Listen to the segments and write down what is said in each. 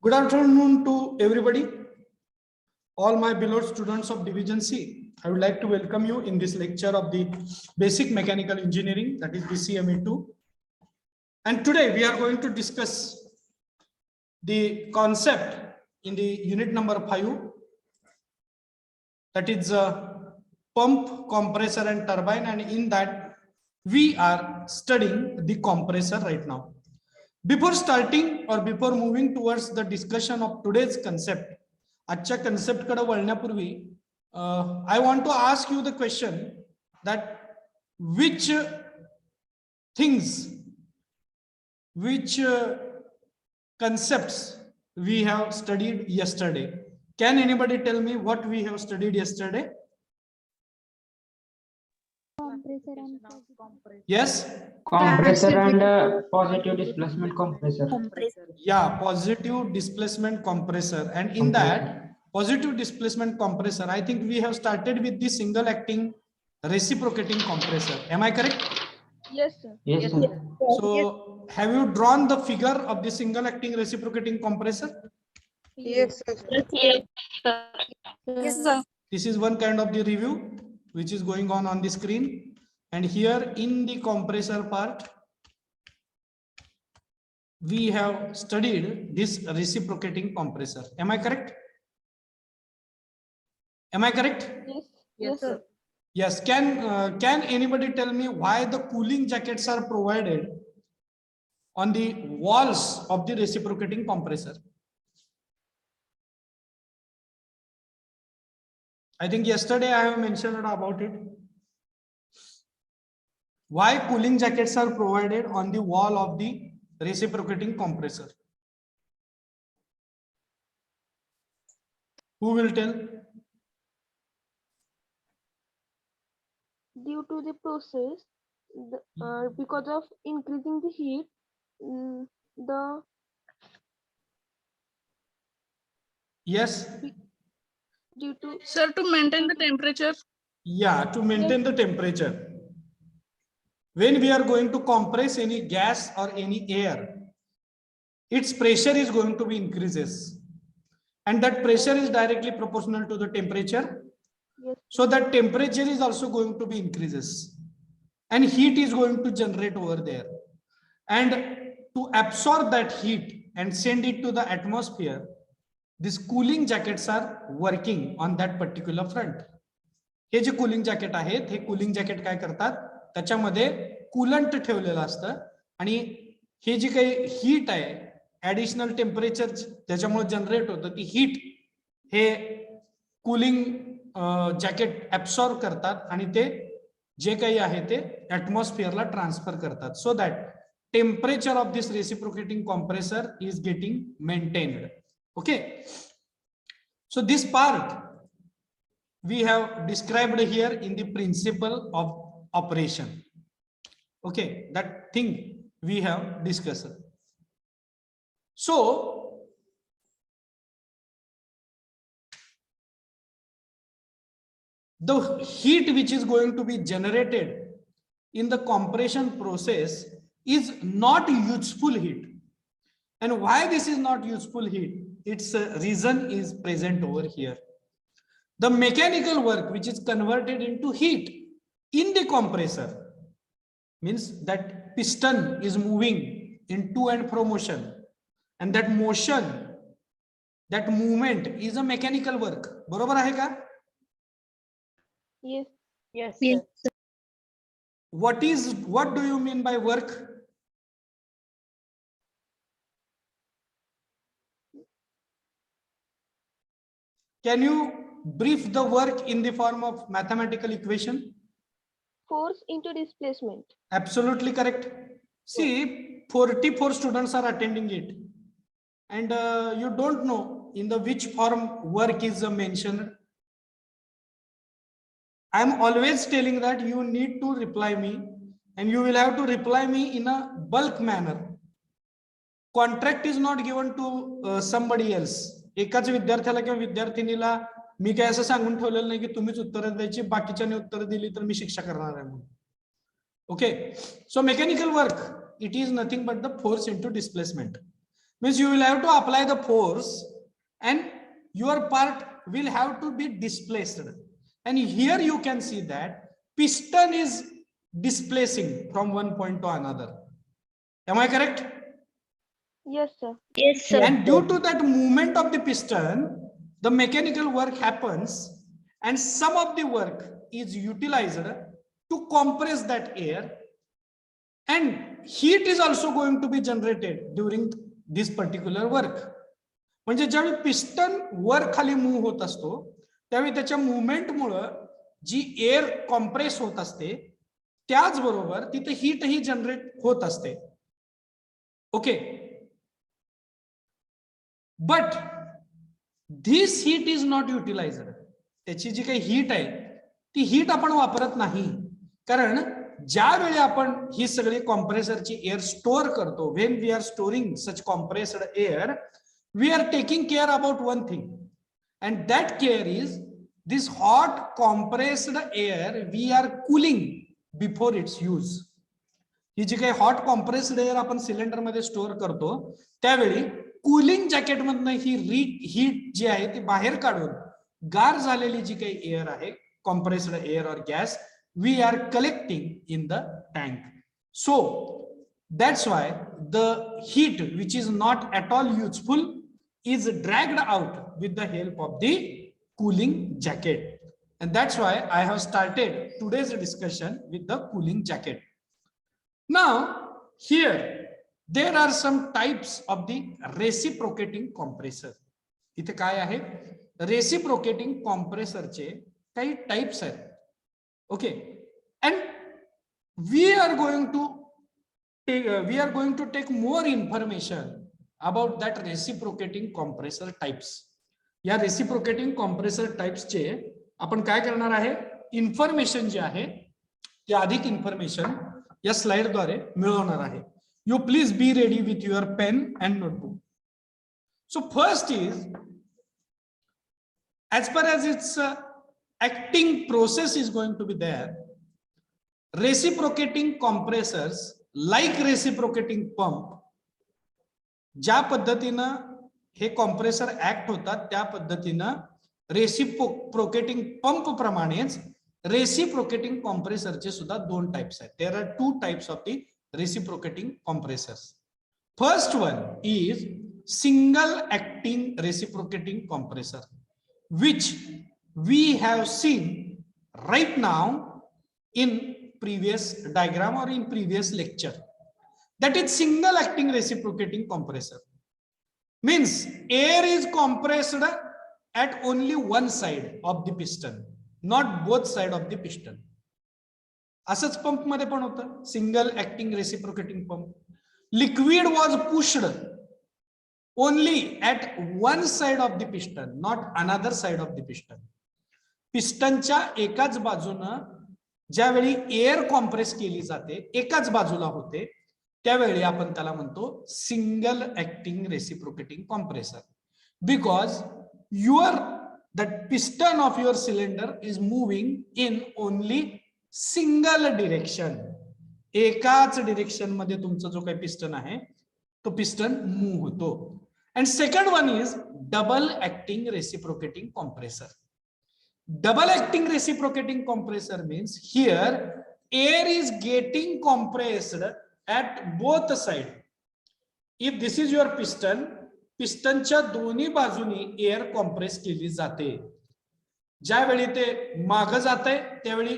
Good afternoon to everybody, all my beloved students of Division C. I would like to welcome you in this lecture of the Basic Mechanical Engineering, that is BCME2. And today we are going to discuss the concept in the unit number 5, that is pump, compressor and turbine, and in that we are studying the compressor right now. Before starting or before moving towards the discussion of today's concept, आजच्या concept कडे वळण्यापूर्वी I want to ask you the question that which concepts we have studied yesterday. Can anybody tell me what we have studied yesterday? Compressor and Yes. Compressor and positive displacement compressor. Yeah, positive displacement compressor. And in that positive displacement compressor, I think we have started with the single acting reciprocating compressor. Am I correct? Yes, sir. Yes, sir. So have you drawn the figure of the single acting reciprocating compressor? Yes, sir. Yes, sir. This is one kind of the review which is going on the screen. And here in the compressor part, we have studied this reciprocating compressor. Am I correct? Am I correct? Yes, yes, sir. Yes. Can anybody tell me why the cooling jackets are provided on the walls of the reciprocating compressor? I think yesterday I have mentioned about it. Why cooling jackets are provided on the wall of the reciprocating compressor? Who will tell? Due to the process, because of increasing the heat, the Yes. due to Sir, to maintain the temperature. Yeah, to maintain the temperature. When we are going to compress any gas or any air, its pressure is going to be increases. And that pressure is directly proportional to the temperature. yes, So that temperature is also going to be increases. And heat is going to generate over there. And to absorb that heat and send it to the atmosphere, these cooling jackets are working on that particular front. हे जे cooling jacket आहेत, हे cooling jacket काय करतात, त्याच्यामध्ये coolant ठेवलेलं असतं आणि हे जी काही हीट आहे, ऍडिशनल टेम्परेचर त्याच्यामुळे जनरेट होतं, ती हीट हे कूलिंग जॅकेट ऍब्सॉर्ब करतात आणि ते जे काही आहे ते ऍटमॉस्फिअरला ट्रान्सफर करतात, so that temperature of this reciprocating compressor is getting maintained. Okay, so this part we have described here in the principle of operation. Okay, that thing we have discussed. So the heat which is going to be generated in the compression process is not useful heat. And why this is not useful heat? Its reason is present over here. The mechanical work which is converted into heat in the compressor means that piston is moving in to and fro motion, and that motion, that movement is a mechanical work. बरोबर आहे का? yes, yes, Yes. What do you mean by work? Can you brief the work in the form of mathematical equation? force into displacement. Absolutely correct. See, 44 students are attending it, and you don't know in the which form work is mentioned. I am always telling that you need to reply me, and you will have to reply me in a bulk manner. Contract is not given to somebody else. एकाच विद्यार्थ्याला किंवा विद्यार्थिनीला मी काय असं सांगून ठेवलेलं नाही की तुम्हीच उत्तर द्यायची, बाकीच्यांनी उत्तर दिली तर मी शिक्षा करणार आहे म्हणून. Okay, so mechanical work, it is nothing but the force into displacement. means you will have to apply the force and your part will have to be displaced. And here you can see that piston is displacing from one point to another. Am I correct? Yes, sir. Yes, sir. And due to that movement of the piston, the mechanical work happens and some of the work is utilized to compress that air, and heat is also going to be generated during this particular work. म्हणजे ज्यावेळी piston वर खाली move होत असतो त्यावेळी त्याच्या मुवमेंटमुळे जी air compress होत असते त्याचबरोबर तिथे हीट ही जनरेट होत असते. Okay, but this heat is not utilised. त्याची जी काही हीट आहे ती हीट आपण वापरत नाही, कारण ज्यावेळी आपण ही सगळी कॉम्प्रेसरची एअर स्टोअर करतो, when we are storing such compressed air, we are taking care about one thing, and that care is this hot compressed air we are cooling before its use. ही जी काही हॉट कॉम्प्रेस्ड एअर आपण cylinder मध्ये store करतो त्यावेळी cooling jacket मधनं ही heat जी आहे ती बाहेर काढून गार झालेली जी काही एअर आहे compressed air or gas we are collecting in the tank. So that's why the heat which is not at all useful is dragged out with the help of the cooling jacket, and that's why I have started today's discussion with the cooling jacket. Now here there are some types of the reciprocating compressor. इथे काय आहे, reciprocating compressor चे काही types आहेत. Okay, and we are going to take more information about that reciprocating compressor types. या reciprocating compressor types चे आपण काय करणार आहे, इन्फॉर्मेशन जे आहे ते अधिक इन्फॉर्मेशन या स्लाइड द्वारे मिळवणार आहे. You please be ready with your pen and notebook. So first is as far as its acting process is going to be there, reciprocating compressors like reciprocating pump, ज्या पद्धतीनं हे compressor act होतात त्या पद्धतीनं reciprocating pump प्रमाणेच reciprocating कॉम्प्रेसरचे सुद्धा दोन types आहेत. There are two types of the reciprocating compressors. First one is single acting reciprocating compressor, which we have seen right now in previous diagram or in previous lecture. That is single acting reciprocating compressor. Means air is compressed at only one side of the piston, not both side of the piston. असंच pump मध्ये पण होतं, single acting reciprocating pump. Liquid was pushed only at one side of the piston, not another side of the piston. पिस्टनच्या एकाच बाजूनं ज्यावेळी air compress केली जाते एकाच बाजूला होते त्यावेळी आपण त्याला म्हणतो single acting reciprocating compressor, because your that piston of your cylinder is moving in only single direction. एकाच डिरेक्शन मध्ये तुमचा जो काही पिस्टन आहे तो पिस्टन मूव्ह होतो. And second one is double acting reciprocating compressor. Double acting reciprocating compressor means here air is getting compressed at both sides. If this is your piston, पिस्टनच्या दोन्ही बाजूनी एअर कॉम्प्रेस केली जाते. ज्यावेळी ते मागे जाते त्यावेळी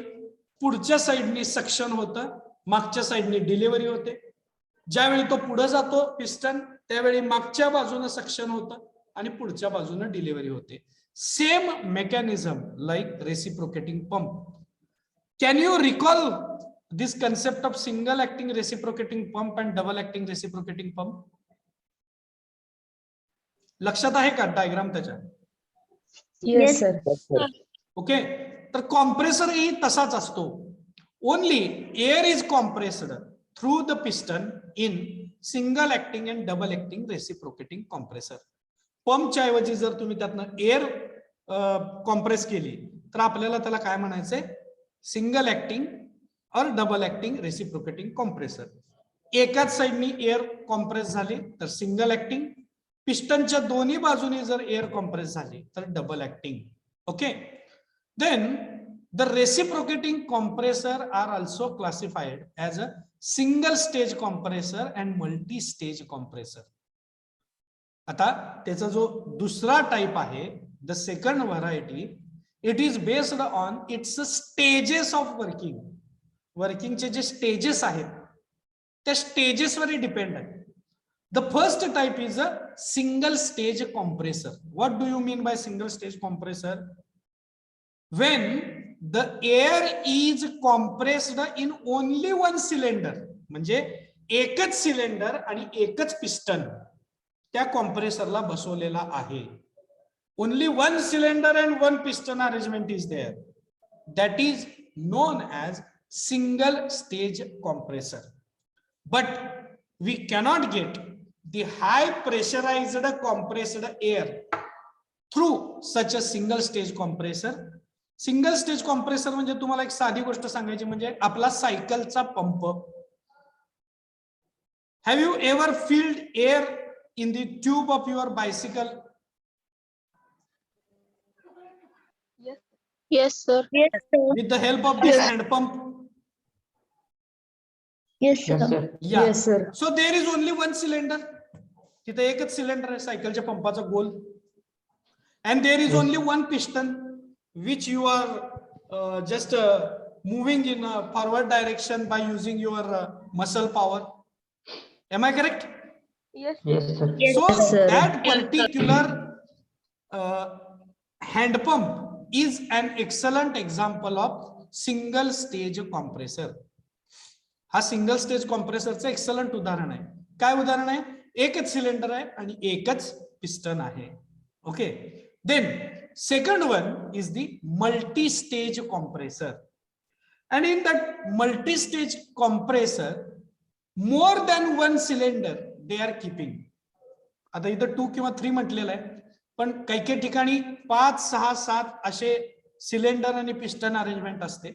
पुढच्या साइडनी सक्शन होतं, मागच्या साइडनी डिलिव्हरी होते. ज्यावेळी तो पुढे जातो पिस्टन त्यावेळी मागच्या बाजूने सक्शन होतं आणि पुढच्या बाजूने डिलिव्हरी होते. Same mechanism like reciprocating pump. Can you recall this concept of single acting reciprocating pump and double acting reciprocating pump? लक्षात आहे का डायग्राम त्याच्या? Yes, sir. ओके, तर कॉम्प्रेसर ही तसाच असतो. Only air is compressed through the piston in single acting and double acting reciprocating compressor. पंपच्या ऐवजी जर तुम्ही त्यातनं एअर कॉम्प्रेस केली तर आपल्याला त्याला काय म्हणायचंय, सिंगल ऍक्टिंग और डबल ऍक्टिंग रेसिप्रोकेटिंग कॉम्प्रेसर. एकाच साइडनी एअर कॉम्प्रेस झाली तर सिंगल ऍक्टिंग, पिस्टनच्या दोन्ही बाजूनी जर एअर कॉम्प्रेस झाली तर double acting. Okay, then the reciprocating compressor are also classified as a single stage compressor and multi stage compressor. आता त्याचा जो दुसरा टाइप आहे, the second variety, it is based on its stages of working. वर्किंगचे जे stages आहेत त्या स्टेजेसवर डिपेंड आहे. The first type is a single stage compressor. What do you mean by single stage compressor? When the air is compressed in only one cylinder, म्हणजे एकच cylinder आणि एकच पिस्टन त्या कॉम्प्रेसरला बसवलेला आहे. Only one cylinder and one piston arrangement is there. That is known as single stage compressor. But we cannot get the high pressurized compressed air through such a single stage compressor. Single stage compressor म्हणजे तुम्हाला एक साधी गोष्ट सांगायची म्हणजे आपला सायकलचा pump. Have you ever filled air in the tube of your bicycle? Yes. Yes, sir. Yes, sir. With the help of this hand pump? Yes, Yes, sir. sir. Yes, sir. So there is only one cylinder. तिथे एकच cylinder आहे सायकलच्या पंपाचा गोल. And there is Yes. Only one piston which you are just moving in a forward direction by using your muscle power. Am I correct? Yes. Yes, sir. Yes, So sir. that particular hand pump is an excellent example of single stage compressor. हा single stage कॉम्प्रेसरचं excellent उदाहरण आहे. काय उदाहरण आहे? एकच cylinder आहे आणि एकच पिस्टन आहे. Okay, then second one is the multi-stage compressor, and in that multi-stage compressor more than one cylinder they are keeping. आता इथं 2 किंवा 3 म्हटलेलं आहे, पण काही काही ठिकाणी 5, 6, 7 असे सिलेंडर आणि पिस्टन अरेंजमेंट असते.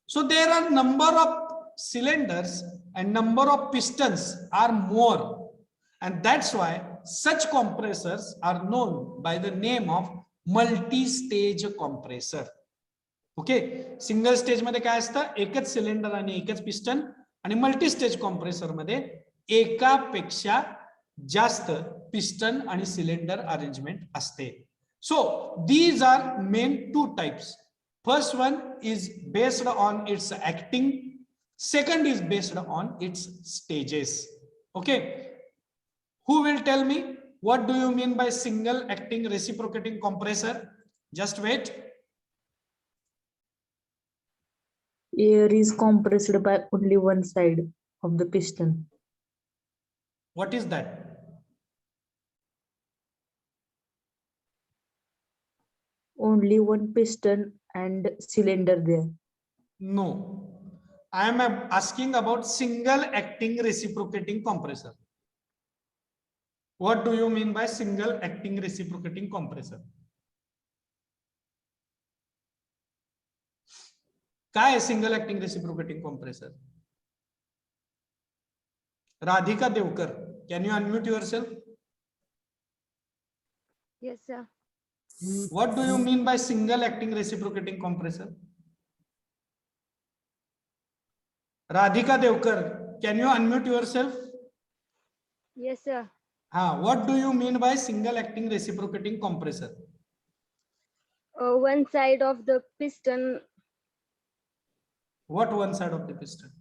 So there are number of cylinders and number of pistons are more, and that's why such compressors are known by the name of multi-stage compressor. Okay, single stage मध्ये काय असतं? एकच cylinder आणि एकच piston. आणि multi stage compressor मध्ये एकापेक्षा जास्त पिस्टन आणि सिलेंडर अरेंजमेंट असते. So these are main 2 types. First one is based on its acting, second is based on its stages. Okay, who will tell me what do you mean by single acting reciprocating compressor? Just wait. Air is compressed by only one side of the piston. What is that? Only one piston and cylinder there. No, I am asking about single acting reciprocating compressor. What do you mean by single acting reciprocating compressor? काय आहे single acting reciprocating compressor? Radhika Devkar, can you unmute yourself? Yes, sir. What do you mean by single acting reciprocating compressor? Radhika Devkar, can you unmute yourself? Yes, sir. What do you mean by single acting reciprocating compressor? One side of the piston. What one side of the piston?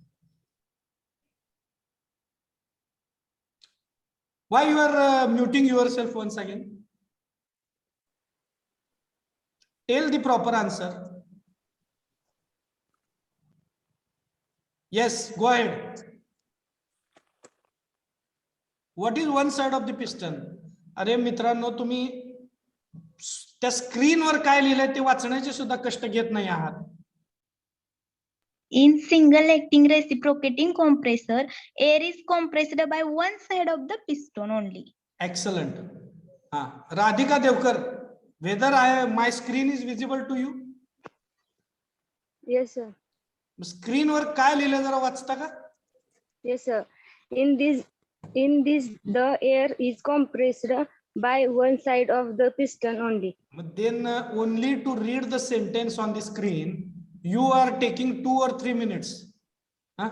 Why you are muting yourself once again? Tell the proper answer. Yes, go ahead. What is one side of the piston? अरे मित्रांनो, तुम्ही त्या स्क्रीनवर काय लिहिलंय ते वाचण्याचे सुद्धा कष्ट घेत नाही आहात. In single acting reciprocating compressor, air is compressed by one side of the piston only. Excellent. Radhika Devkar, whether my screen is visible to you? Yes, sir. स्क्रीनवर काय लिहिलं जरा वाचता का? Yes, sir. In this, the air is compressed by one side of the piston only. Then only to read the sentence on the screen, you are taking 2 or 3 minutes. Huh?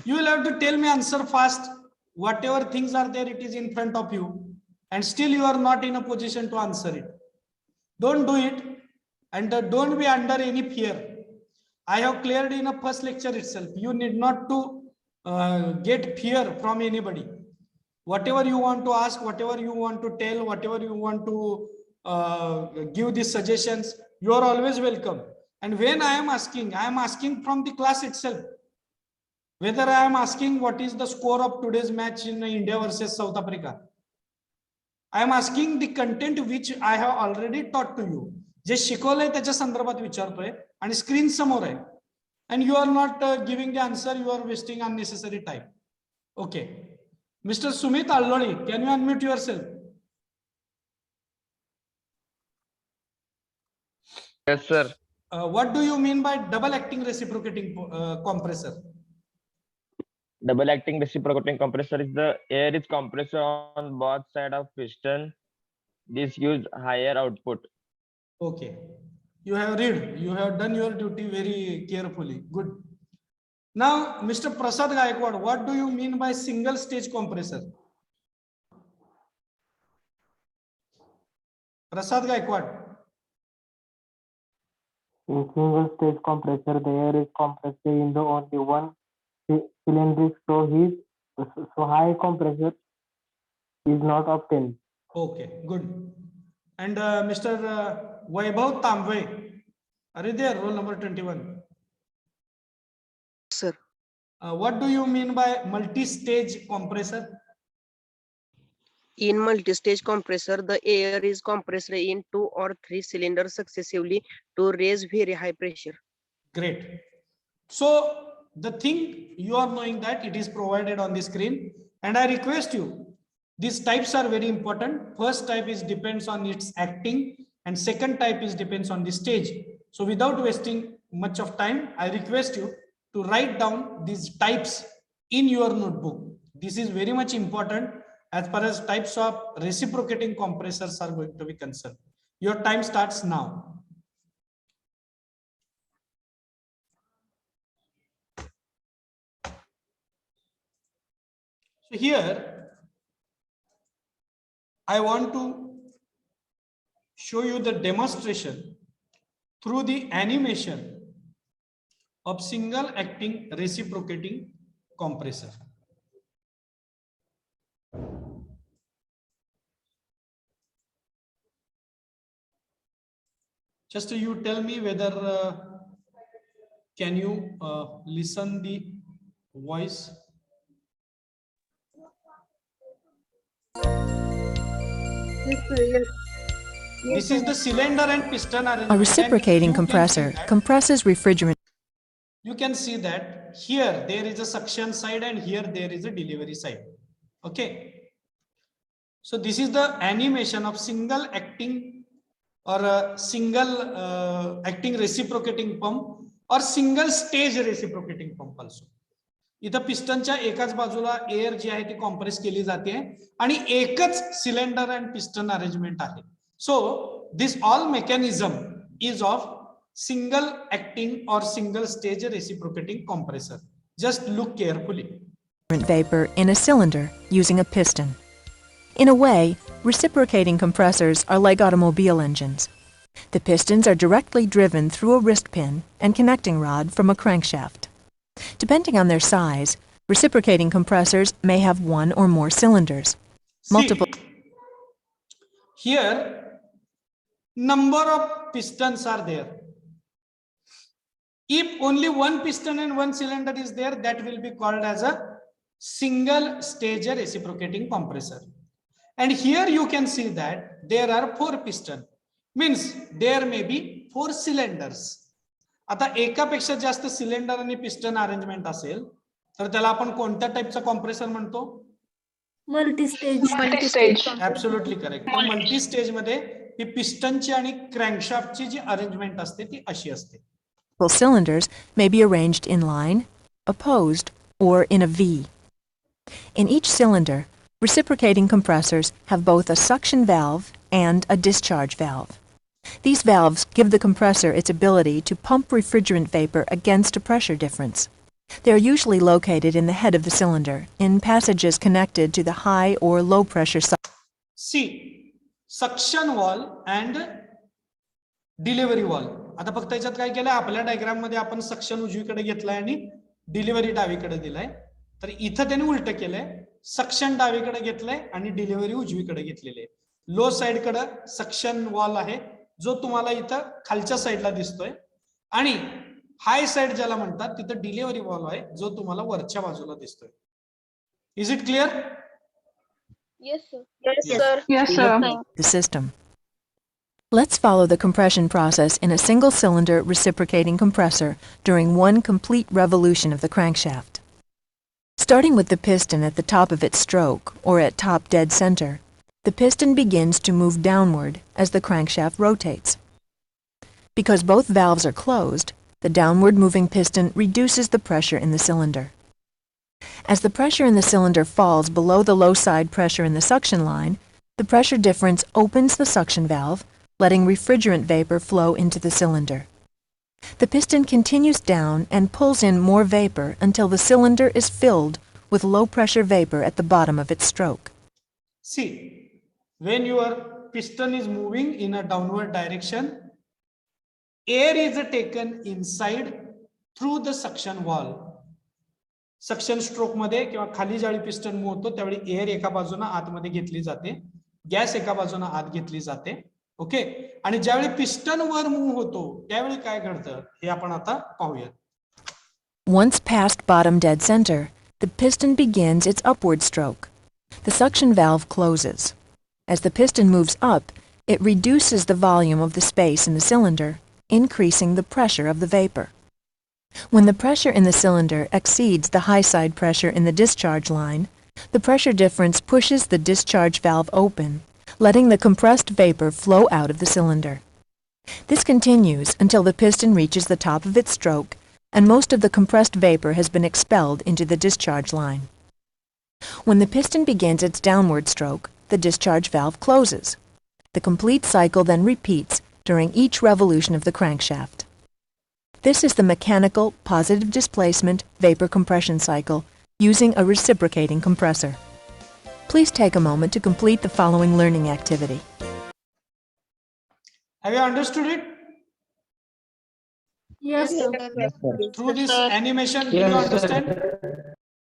You will have to tell me answer fast. Whatever things are there, it is in front of you, and still you are not in a position to answer it. Don't do it, and don't be under any fear. I have cleared in a first lecture itself. You need not to get fear from anybody. Whatever you want to ask, whatever you want to tell, whatever you want to give these suggestions, you are always welcome. And when I am asking from the class itself. Whether I am asking what is the score of today's match in India versus South Africa. I am asking the content which I have already taught to you. जे शिकवलंय त्याच्या संदर्भात विचारतोय आणि screen समोर आहे. And you are not giving the answer, you are wasting unnecessary time. Okay. Mr. Sumit Alloli, can you unmute yourself? Yes, sir. What do you mean by double acting reciprocating compressor? Double acting reciprocating compressor is the air is compressed on both sides of piston. This gives higher output. Okay. You have read, you have done your duty very carefully. Good. Now, Mr. Prasad Gaikwad, what do you mean by single stage compressor? Prasad Gaikwad. In single stage compressor, the air is compressed in the only one cylindric, so high compressor is not obtained. Okay, good. And Mr. Vaibhav Tamve, are you there? Roll number 21. Sir. What do you mean by multi-stage compressor? In multi-stage compressor, the air is compressed in 2 or 3 cylinders successively to raise very high pressure. Great. So the thing you are knowing that it is provided on the screen, and I request you, these types are very important. First type is depends on its acting, and second type is depends on the stage. So without wasting much of time, I request you to write down these types in your notebook. This is very much important as far as types of reciprocating compressors are going to be concerned. Your time starts now. So here, I want to show you the demonstration through the animation of single acting reciprocating compressor. Just you tell me whether can you listen the voice. This is the cylinder and piston arrangement. A reciprocating compressor compresses refrigerant. You can see that here there is a suction side and here there is a delivery side. Okay. So this is the animation of single acting or a single acting reciprocating pump or single stage reciprocating pump also. इथं पिस्टनच्या एकाच बाजूला air जी आहे ती compress केली जाते आणि एकच cylinder and piston arrangement आहे. So this all mechanism is of single acting or single stage reciprocating compressor. Just look carefully. Vapor in a cylinder using a piston. In a way, reciprocating compressors are like automobile engines. The pistons are directly driven through a wrist pin and connecting rod from a crankshaft. Depending on their size, reciprocating compressors may have one or more cylinders. Multiple. Here, number of pistons are there. If only one piston and one cylinder is there, that will be called as a single stage reciprocating compressor. And here you can see that there are 4 pistons. Means there may be 4 cylinders. आता एकापेक्षा जास्त cylinder आणि piston arrangement असेल तर त्याला आपण कोणत्या टाइपचा compressor म्हणतो? Multi stage. Absolutely correct. Multi stage मध्ये ही पिस्टनची आणि क्रँकशाफ्टची जी अरेंजमेंट असते ती अशी असते. Cylinders may be arranged in line, opposed, or in a V. In each cylinder, reciprocating compressors have both a suction valve and a discharge valve. These valves give the compressor its ability to pump refrigerant vapor against a pressure difference. They are usually located in the head of the cylinder, in passages connected to the high or low pressure side. See, suction wall and delivery wall. आता फक्त याच्यात काय केलंय, आपल्या diagram मध्ये आपण suction उजवीकडे घेतलाय आणि डिलिव्हरी डावीकडे दिलाय. तर इथं त्यांनी उलट केलंय, सक्शन डावीकडे घेतलंय आणि डिलिव्हरी उजवीकडे घेतलेली आहे. लो साइड कडे सक्शन वॉल आहे जो तुम्हाला इथं खालच्या साईडला दिसतोय, आणि हाय साइड ज्याला म्हणतात तिथं डिलिव्हरी वॉल आहे जो तुम्हाला वरच्या बाजूला दिसतोय. Is it clear? Yes, sir. Yes, sir. Yes, sir. The system. Let's follow the compression process in a single-cylinder reciprocating compressor during one complete revolution of the crankshaft. Starting with the piston at the top of its stroke, or at top dead center, the piston begins to move downward as the crankshaft rotates. Because both valves are closed, the downward moving piston reduces the pressure in the cylinder. As the pressure in the cylinder falls below the low side pressure in the suction line, the pressure difference opens the suction valve, letting refrigerant vapor flow into the cylinder. The piston continues down and pulls in more vapor until the cylinder is filled with low-pressure vapor at the bottom of its stroke. See, when your piston is moving in a downward direction, air is taken inside through the suction wall. Suction stroke मध्ये किंवा खाली ज्यावेळी piston move होतो त्यावेळी air एका बाजूने आतमध्ये घेतली जाते, गॅस एका बाजूने आत घेतली जाते. ओके, आणि ज्यावेळी पिस्टन वर मूव्ह होतो त्यावेळी काय घडतं हे आपण आता पाहूया. Once past bottom dead center, the piston begins its upward stroke. The suction valve closes. As the piston moves up, it reduces the volume of the space in the cylinder, increasing the pressure of the vapor. When the pressure in the cylinder exceeds the high side pressure in the discharge line, the pressure difference pushes the discharge valve open, letting the compressed vapor flow out of the cylinder. This continues until the piston reaches the top of its stroke and most of the compressed vapor has been expelled into the discharge line. When the piston begins its downward stroke, the discharge valve closes. The complete cycle then repeats during each revolution of the crankshaft. This is the mechanical positive displacement vapor compression cycle using a reciprocating compressor. Please take a moment to complete the following learning activity. Have you understood it? Yes, sir. Yes, sir. Through this sir. animation, do you understand?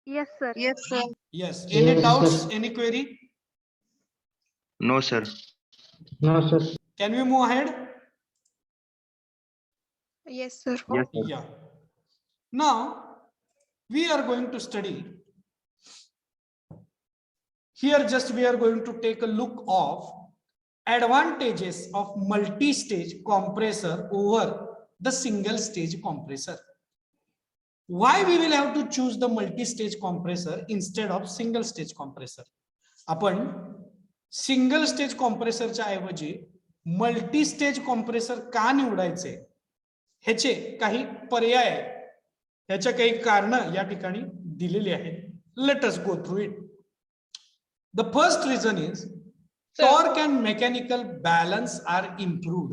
Yes, sir. Yes, sir. Yes. Any doubts? Any query? No, sir. No, sir. Can we move ahead? Yes, sir. Yes, sir. Yeah. Now we are going to study. Here just we are going to take a look of advantages of multi-stage compressor over the single stage compressor. Why we will have to choose the multi-stage compressor instead of single stage compressor? आपण single stage कॉम्प्रेसरच्या ऐवजी multi stage compressor का निवडायचे ह्याचे काही पर्याय, ह्याच्या काही कारण या ठिकाणी दिलेली आहेत. Let us go through it. The first reason is torque and mechanical balance are improved.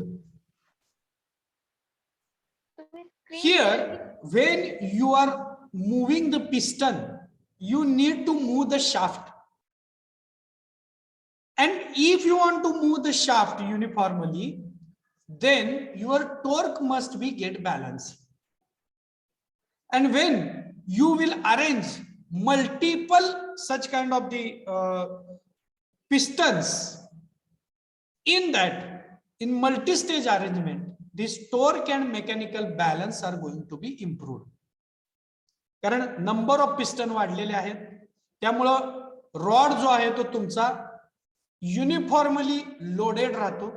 Here, when you are moving the piston, you need to move the shaft. And if you want to move the shaft uniformly, then your torque must be get balanced. And when you will arrange multiple such kind of the pistons in multi-stage arrangement, this torque and mechanical balance are going to be improved. कारण number of piston वाढलेले आहेत, त्यामुळं rod जो आहे तो तुमचा uniformly loaded राहतो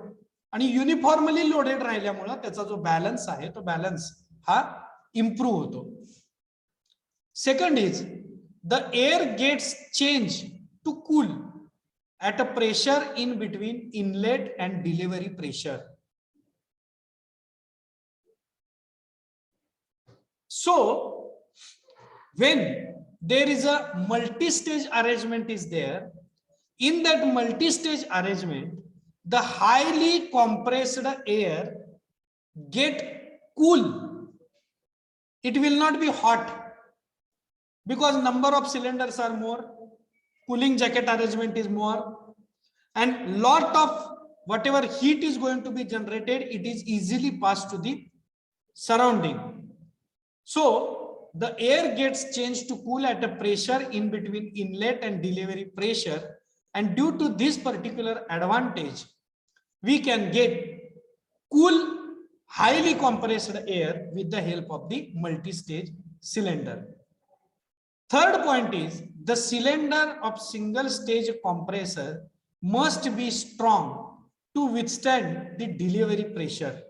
आणि युनिफॉर्मली लोडेड राहिल्यामुळे त्याचा जो बॅलन्स आहे तो बॅलन्स हा इम्प्रूव्ह होतो. Second is the air gets change to cool at a pressure in between inlet and delivery pressure. So when there is a multi-stage arrangement is there. In that multi-stage arrangement, the highly compressed air get cool. It will not be hot because number of cylinders are more, cooling jacket arrangement is more, and lot of whatever heat is going to be generated, it is easily passed to the surrounding. So the air gets changed to cool at a pressure in between inlet and delivery pressure, and due to this particular advantage, we can get cool, highly compressed air with the help of the multi-stage cylinder. Third point is the cylinder of single stage compressor must be strong to withstand the delivery pressure,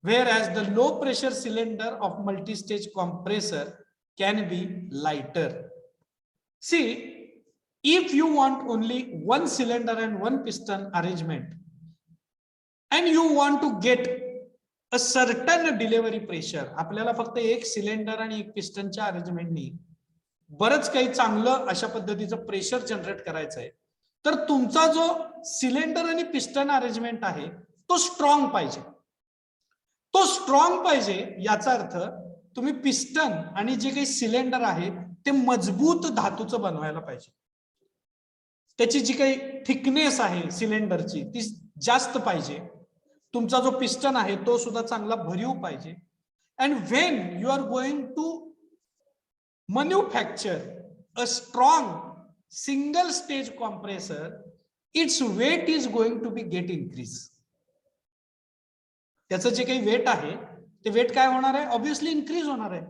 whereas the low pressure cylinder of multi-stage compressor can be lighter. See, if you want only one cylinder and one piston arrangement, and you want to get a certain delivery pressure, आपल्याला फक्त एक cylinder आणि एक पिस्टनच्या अरेंजमेंटनी बरंच काही चांगलं अशा पद्धतीचं प्रेशर जनरेट करायचं आहे, तर तुमचा जो सिलेंडर आणि पिस्टन अरेंजमेंट आहे तो स्ट्रॉंग पाहिजे. तो स्ट्रॉंग पाहिजे याचा अर्थ तुम्ही पिस्टन आणि जे काही सिलेंडर आहे ते मजबूत धातूचं बनवायला पाहिजे. त्याची जी काही थिकनेस आहे सिलेंडरची ती जास्त पाहिजे. तुमचा जो पिस्टन आहे तो सुद्धा चांगला भरीव पाहिजे. And when you are going to manufacture a strong single stage compressor, its weight is going to be get increase. त्याचं जे काही वेट आहे ते वेट काय होणार आहे, ऑब्विसली इन्क्रीज होणार आहे,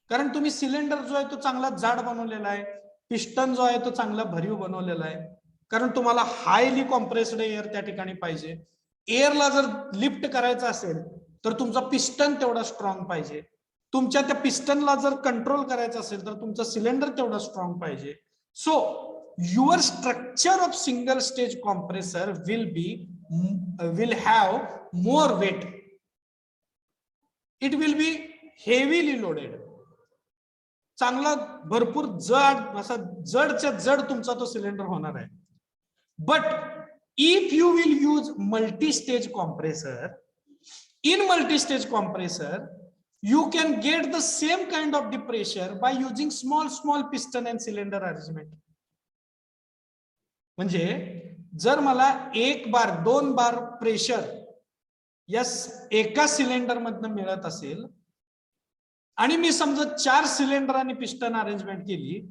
कारण तुम्ही सिलेंडर जो आहे तो चांगला जाड बनवलेला आहे, पिस्टन जो आहे तो चांगला भरीव बनवलेला आहे, कारण तुम्हाला हायली कॉम्प्रेस्ड एअर त्या ठिकाणी पाहिजे. एअरला जर लिफ्ट करायचं असेल तर तुमचा पिस्टन तेवढा स्ट्रॉंग पाहिजे. तुमच्या त्या पिस्टनला जर कंट्रोल करायचं असेल तर तुमचं सिलेंडर तेवढा स्ट्रॉंग पाहिजे. So your structure of single stage compressor will have more weight. It will be heavily loaded. चांगला भरपूर जड असा जडच्या जड तुमचा तो सिलेंडर होणार आहे. But if you will use multi stage compressor, in multi stage compressor you can get the same kind of the pressure by using small piston and cylinder arrangement. म्हणजे जर मला एक बार दोन बार प्रेशर यस एका cylinder मधनं मिळत असेल आणि मी समजा 4 सिलेंडर आणि पिस्टन अरेंजमेंट केली,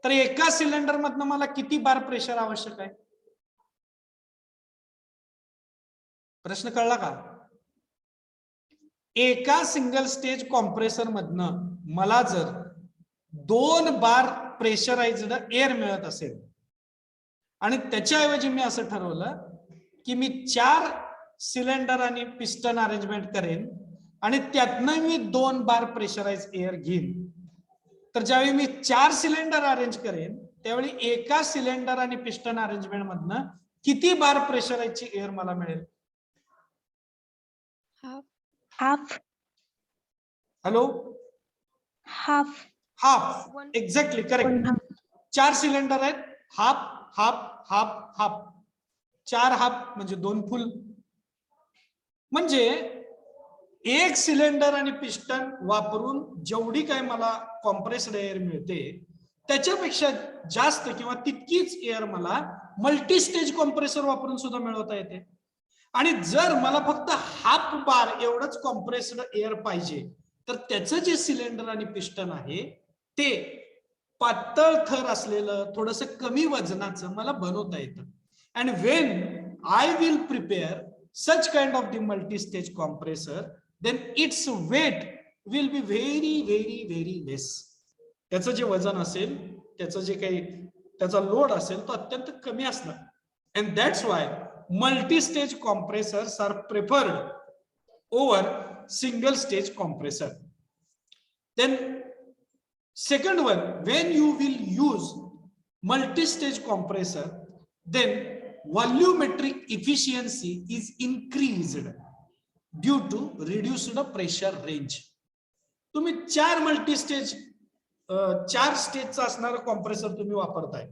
तर एका सिलेंडर मधनं मला किती बार प्रेशर आवश्यक आहे? प्रश्न कळला का? एका सिंगल स्टेज कॉम्प्रेसर मधनं मला जर 2 बार प्रेशराइज्ड एअर मिळत असेल आणि त्याच्याऐवजी मी असं ठरवलं की मी 4 सिलेंडर आणि पिस्टन अरेंजमेंट करेन आणि त्यातनं मी 2 बार प्रेशराइज एअर घेईन, तर ज्यावेळी मी 4 सिलेंडर अरेंज करेन त्यावेळी एका सिलेंडर आणि पिस्टन अरेंजमेंट मधनं किती बार प्रेशराइजची एअर मला मिळेल? Half. Hello, half. Half, exactly correct. 4 cylinder आहेत, half half half half. 4 half म्हणजे 2 फुल. म्हणजे एक सिलेंडर आणि पिस्टन वापरून जेवढी काय मला कॉम्प्रेस्ड एअर मिळते त्याच्यापेक्षा जास्त किंवा तितकीच एअर मला मल्टी स्टेज कॉम्प्रेसर वापरून सुद्धा मिळवता येते. आणि जर मला फक्त हाफ बार एवढंच कॉम्प्रेस्ड एअर पाहिजे तर त्याचं जे सिलेंडर आणि पिस्टन आहे ते पातळ थर असलेलं थोडंसं कमी वजनाचं मला बनवता येतं. And when I will prepare such kind of the multi stage compressor, then its weight will be very very very less. त्याचं जे वजन असेल, त्याचं जे काही त्याचा लोड असेल तो अत्यंत कमी असणार. And that's why multi-stage compressors are preferred over single stage compressor. Then second one, when you will use multi-stage compressor, then volumetric efficiency is increased due to reduced pressure range. तुम्ही 4 multi-stage 4 स्टेजचा असणारा compressor तुम्ही वापरताय,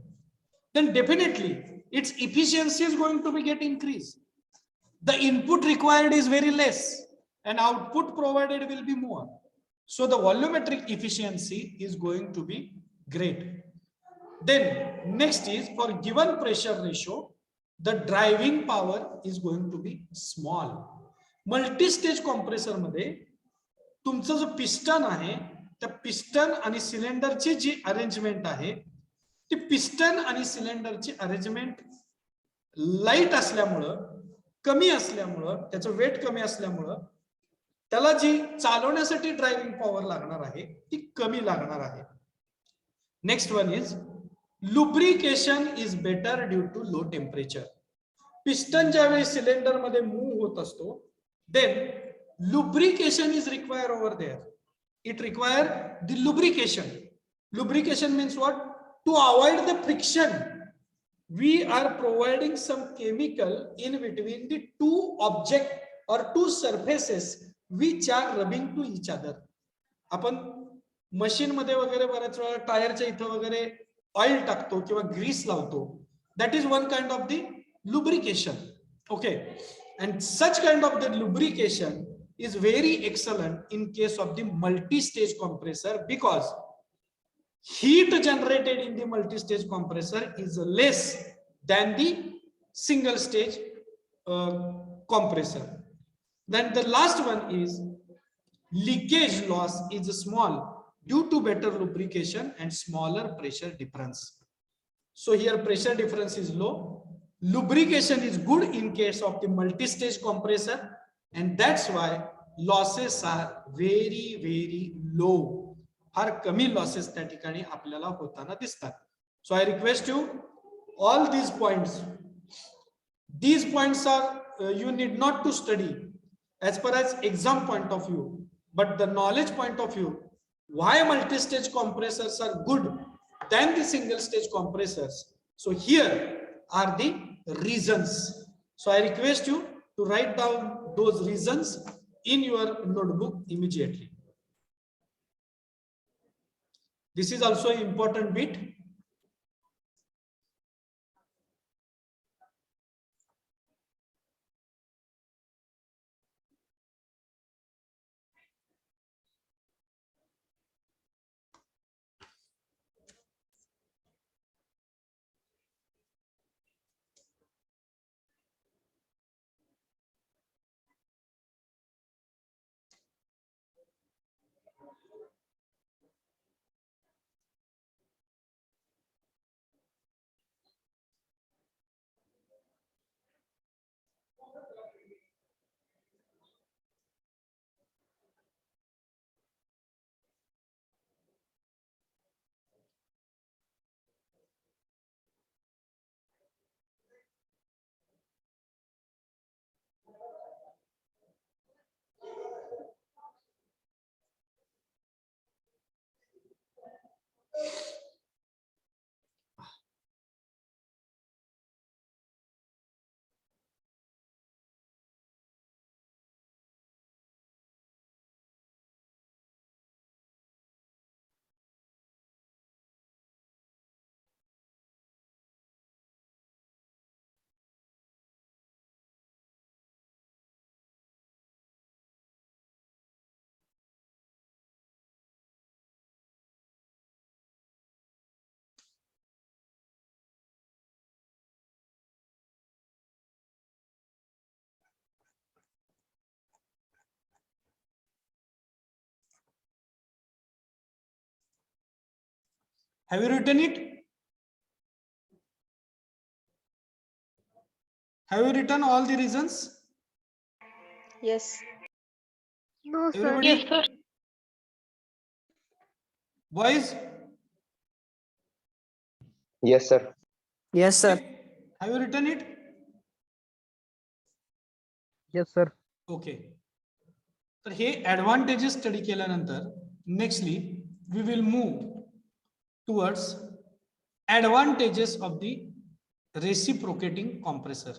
then definitely its efficiency is going to be get increased. The input required is very less and output provided will be more. So the volumetric efficiency is going to be great. Then next is for given pressure ratio, the driving power is going to be small. Multi-stage compressor मध्ये तुमचं जो piston आहे त्या piston आणि सिलेंडरची जी arrangement आहे ती piston आणि सिलेंडरची अरेंजमेंट लाईट असल्यामुळं, कमी असल्यामुळं, त्याचं वेट कमी असल्यामुळं त्याला जी चालवण्यासाठी ड्रायव्हिंग पॉवर लागणार आहे ती कमी लागणार आहे. Next one is lubrication is better due to low temperature. Piston ज्यावेळी सिलेंडर मध्ये मूव्ह होत असतो, then lubrication is required over there. It require the lubrication. Lubrication means what? To avoid the friction, we are providing some chemical in between the two object or two surfaces which are rubbing to each other. आपण machine मध्ये वगैरे बऱ्याच वेळा टायरच्या इथं वगैरे oil टाकतो किंवा Greece लावतो. That is one kind of the lubrication. Okay, and such kind of the lubrication is very excellent in case of the multi-stage compressor because heat generated in the multi-stage compressor is less than the single stage compressor. Then the last one is leakage loss is small due to better lubrication and smaller pressure difference. So here pressure difference is low. Lubrication is good in case of the multi-stage compressor. And that's why losses are very, very low. फार कमी losses त्या ठिकाणी आपल्याला होताना दिसतात. So I request you all these points. These points are you need not to study as far as exam point of view, but the knowledge point of view. Why multi-stage compressors are good than the single-stage compressors? So here are the reasons. So I request you to write down those reasons in your notebook immediately. This is also an important bit. Have you written it? Have you written all the reasons? Yes. No, sir. Everybody? Yes, sir. Boys? Yes, sir. Yes, sir. Have you written it? Yes, sir. Okay. तर हे advantages study केल्यानंतर nextly we will move towards advantages of the reciprocating compressor.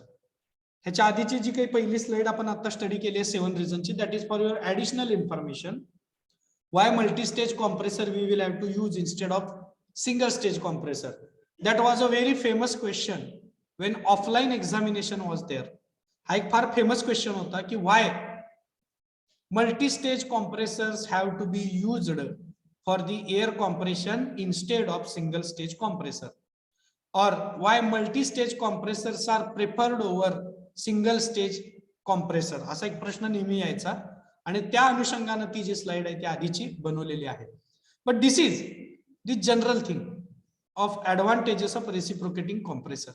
ह्याच्या आधीची जी काही पहिली slide आपण आता study केली आहे 7 रिझनची, that is for your additional information. Why multi-stage compressor we will have to use instead of single stage compressor? That was a very famous question when offline examination was there. हा एक फार famous question होता की why multi-stage compressors have to be used for the air compression instead of single stage compressor, or why multi-stage compressors are preferred over single stage compressor. असा एक प्रश्न नेहमी यायचा आणि त्या अनुषंगाने ती जी स्लाइड आहे ती आधीची बनवलेली आहे. But this is the general thing of advantages of reciprocating compressor.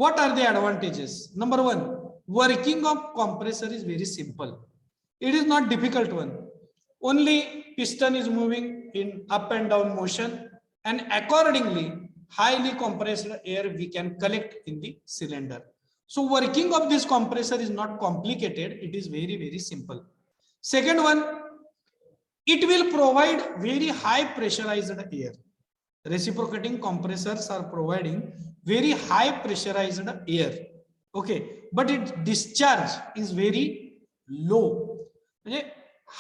What are the advantages? Number one, working of compressor is very simple. It is not difficult one. Only piston is moving in up and down motion, and accordingly highly compressed air we can collect in the cylinder. So working of this compressor is not complicated. It is very, very simple. Second one, it will provide very high pressurized air. Reciprocating compressors are providing very high pressurized air. Okay, but its discharge is very low. म्हणजे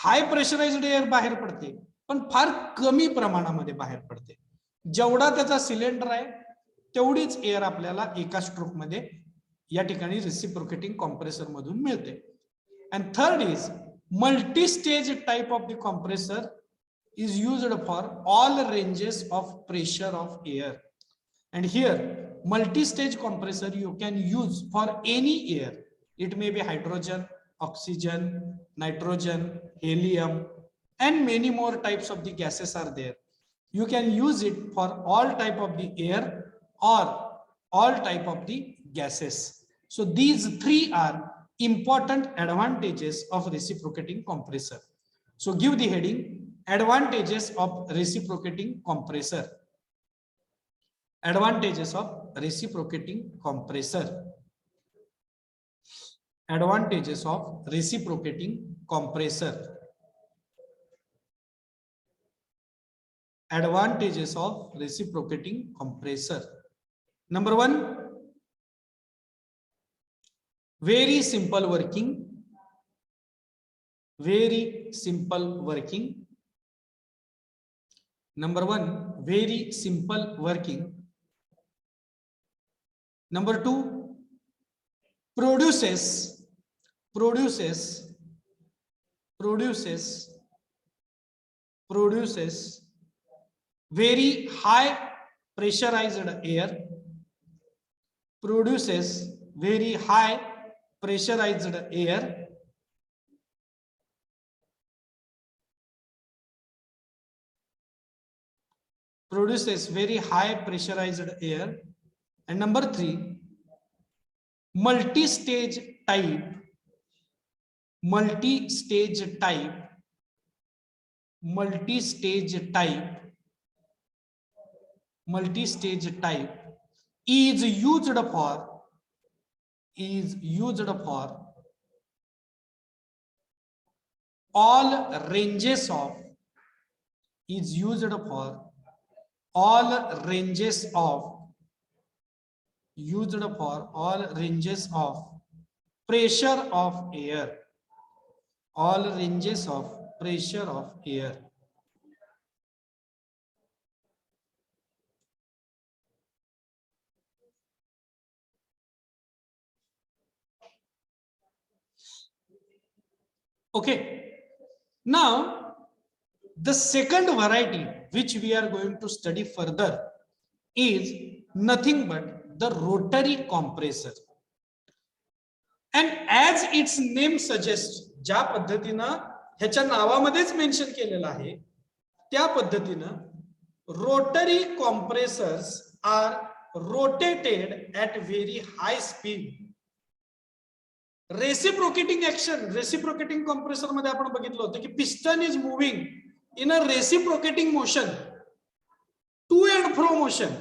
हाय pressurised air बाहेर पडते पण फार कमी प्रमाणामध्ये बाहेर पडते. जेवढा त्याचा सिलेंडर आहे तेवढीच एअर आपल्याला एका स्ट्रोक मध्ये या ठिकाणी रेसिप्रोकेटिंग कॉम्प्रेसर मधून मिळते. And third is multi stage type of the compressor is used for all ranges of pressure of air. And here multi-stage compressor you can use for any air. It may be hydrogen, oxygen, nitrogen, helium, and many more types of the gases are there. You can use it for all type of the air or all type of the gases. So these three are important advantages of reciprocating compressor. So give the heading advantages of reciprocating compressor. Advantages of reciprocating compressor. Advantages of reciprocating compressor. Advantages of reciprocating compressor. Number one, very simple working. Very simple working. Number one, very simple working. Number two, produces very high pressurized air. Produces very high pressurized air. Produces very high pressurized air. And number three, multi-stage type. Multi-stage type. Multi-stage type. Multi-stage type is used for all ranges of all ranges of pressure of air. All ranges of pressure of air. Okay, now the second variety which we are going to study further is nothing but the rotary compressor. And as its name suggests, ज्या पद्धतीनं ह्याच्या नावामध्येच mention केलेलं आहे त्या पद्धतीनं rotary compressors are rotated at very high speed. Reciprocating action, reciprocating compressor मध्ये आपण बघितलं होतं की piston is moving in a reciprocating motion, to and fro motion.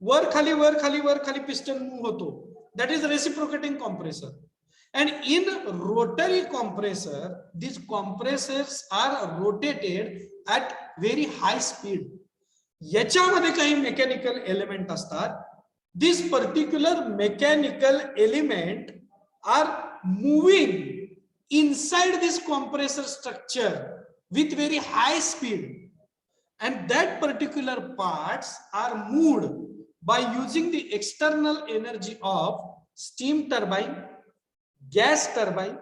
वर खाली वर खाली वर खाली पिस्टन मूव्ह होतो. That is reciprocating compressor. And in rotary compressor, these compressors are rotated at very high speed. याच्यामध्ये काही मेकॅनिकल एलिमेंट असतात. This particular mechanical element are moving inside this compressor structure with very high speed, and that particular parts are moved by using the external energy of steam turbine, gas turbine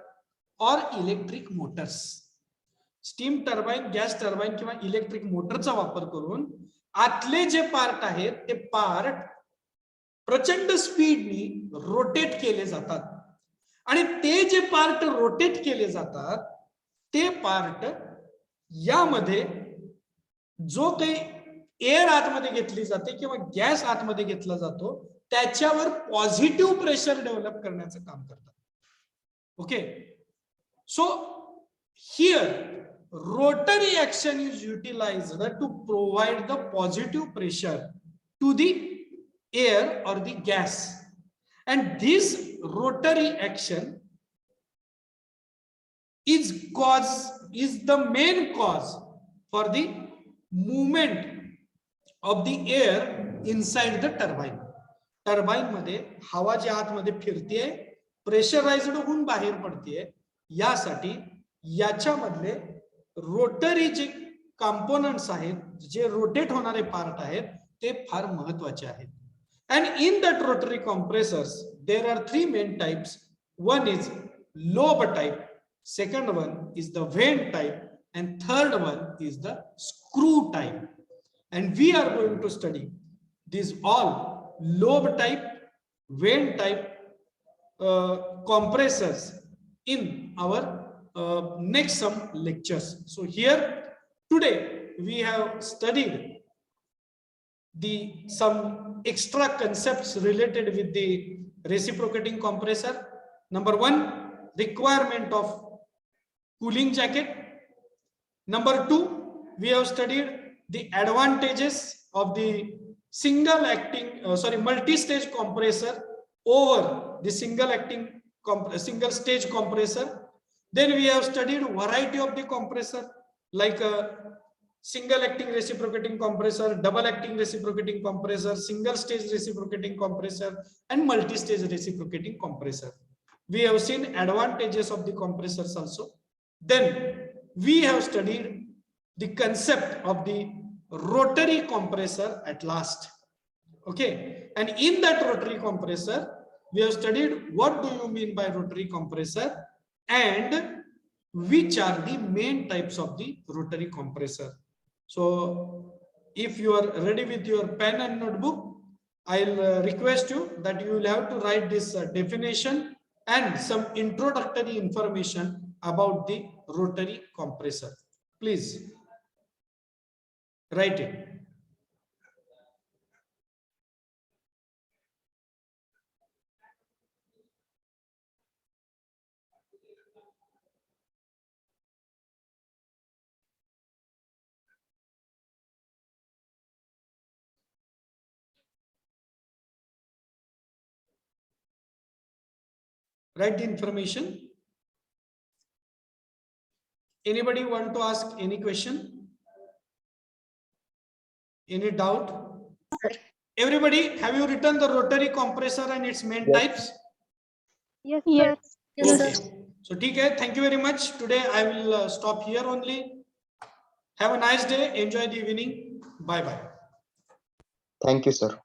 or electric motors. Steam turbine, gas turbine किंवा electric मोटरचा वापर करून आतले जे part आहेत ते part प्रचंड स्पीडनी rotate केले जातात, आणि ते जे पार्ट रोटेट केले जातात ते पार्ट यामध्ये जो काही एअर आतमध्ये घेतली जाते किंवा गॅस आतमध्ये घेतला जातो त्याच्यावर पॉझिटिव्ह प्रेशर डेव्हलप करण्याचं काम करतात. Okay, so here rotary action is utilized to provide the positive pressure to the air or the gas, and this rotary action is the main cause for the movement of the air inside the turbine. Turbine मध्ये हवा जी आतमध्ये फिरते pressurised होऊन बाहेर पडते, यासाठी याच्यामधले rotary जे components आहेत, जे rotate होणारे पार्ट आहेत ते फार महत्त्वाचे आहेत. And in that rotary compressors there are three main types. One is lobe type, second one is the vane type, and third one is the screw type. And we are going to study these all lobe type, vane type compressors in our next some lectures. So here today we have studied some extra concepts related with the reciprocating compressor. Number one, requirement of cooling jacket. Number two, we have studied the advantages of the multi-stage compressor over the single stage compressor. Then we have studied variety of the compressor, like single acting reciprocating compressor, double acting reciprocating compressor, single stage reciprocating compressor, and multi-stage reciprocating compressor. We have seen advantages of the compressors also. Then we have studied the concept of the rotary compressor at last. Okay, and in that rotary compressor we have studied what do you mean by rotary compressor and which are the main types of the rotary compressor. So if you are ready with your pen and notebook, I'll request you that you will have to write this definition and some introductory information about the rotary compressor. Please write it. Write the information. Anybody want to ask any question? Any doubt? Everybody, have you written the rotary compressor and its main types? Yes, sir. Okay. So okay, thank you very much. Today I will stop here only. Have a nice day. Enjoy the evening. Bye bye. Thank you, sir.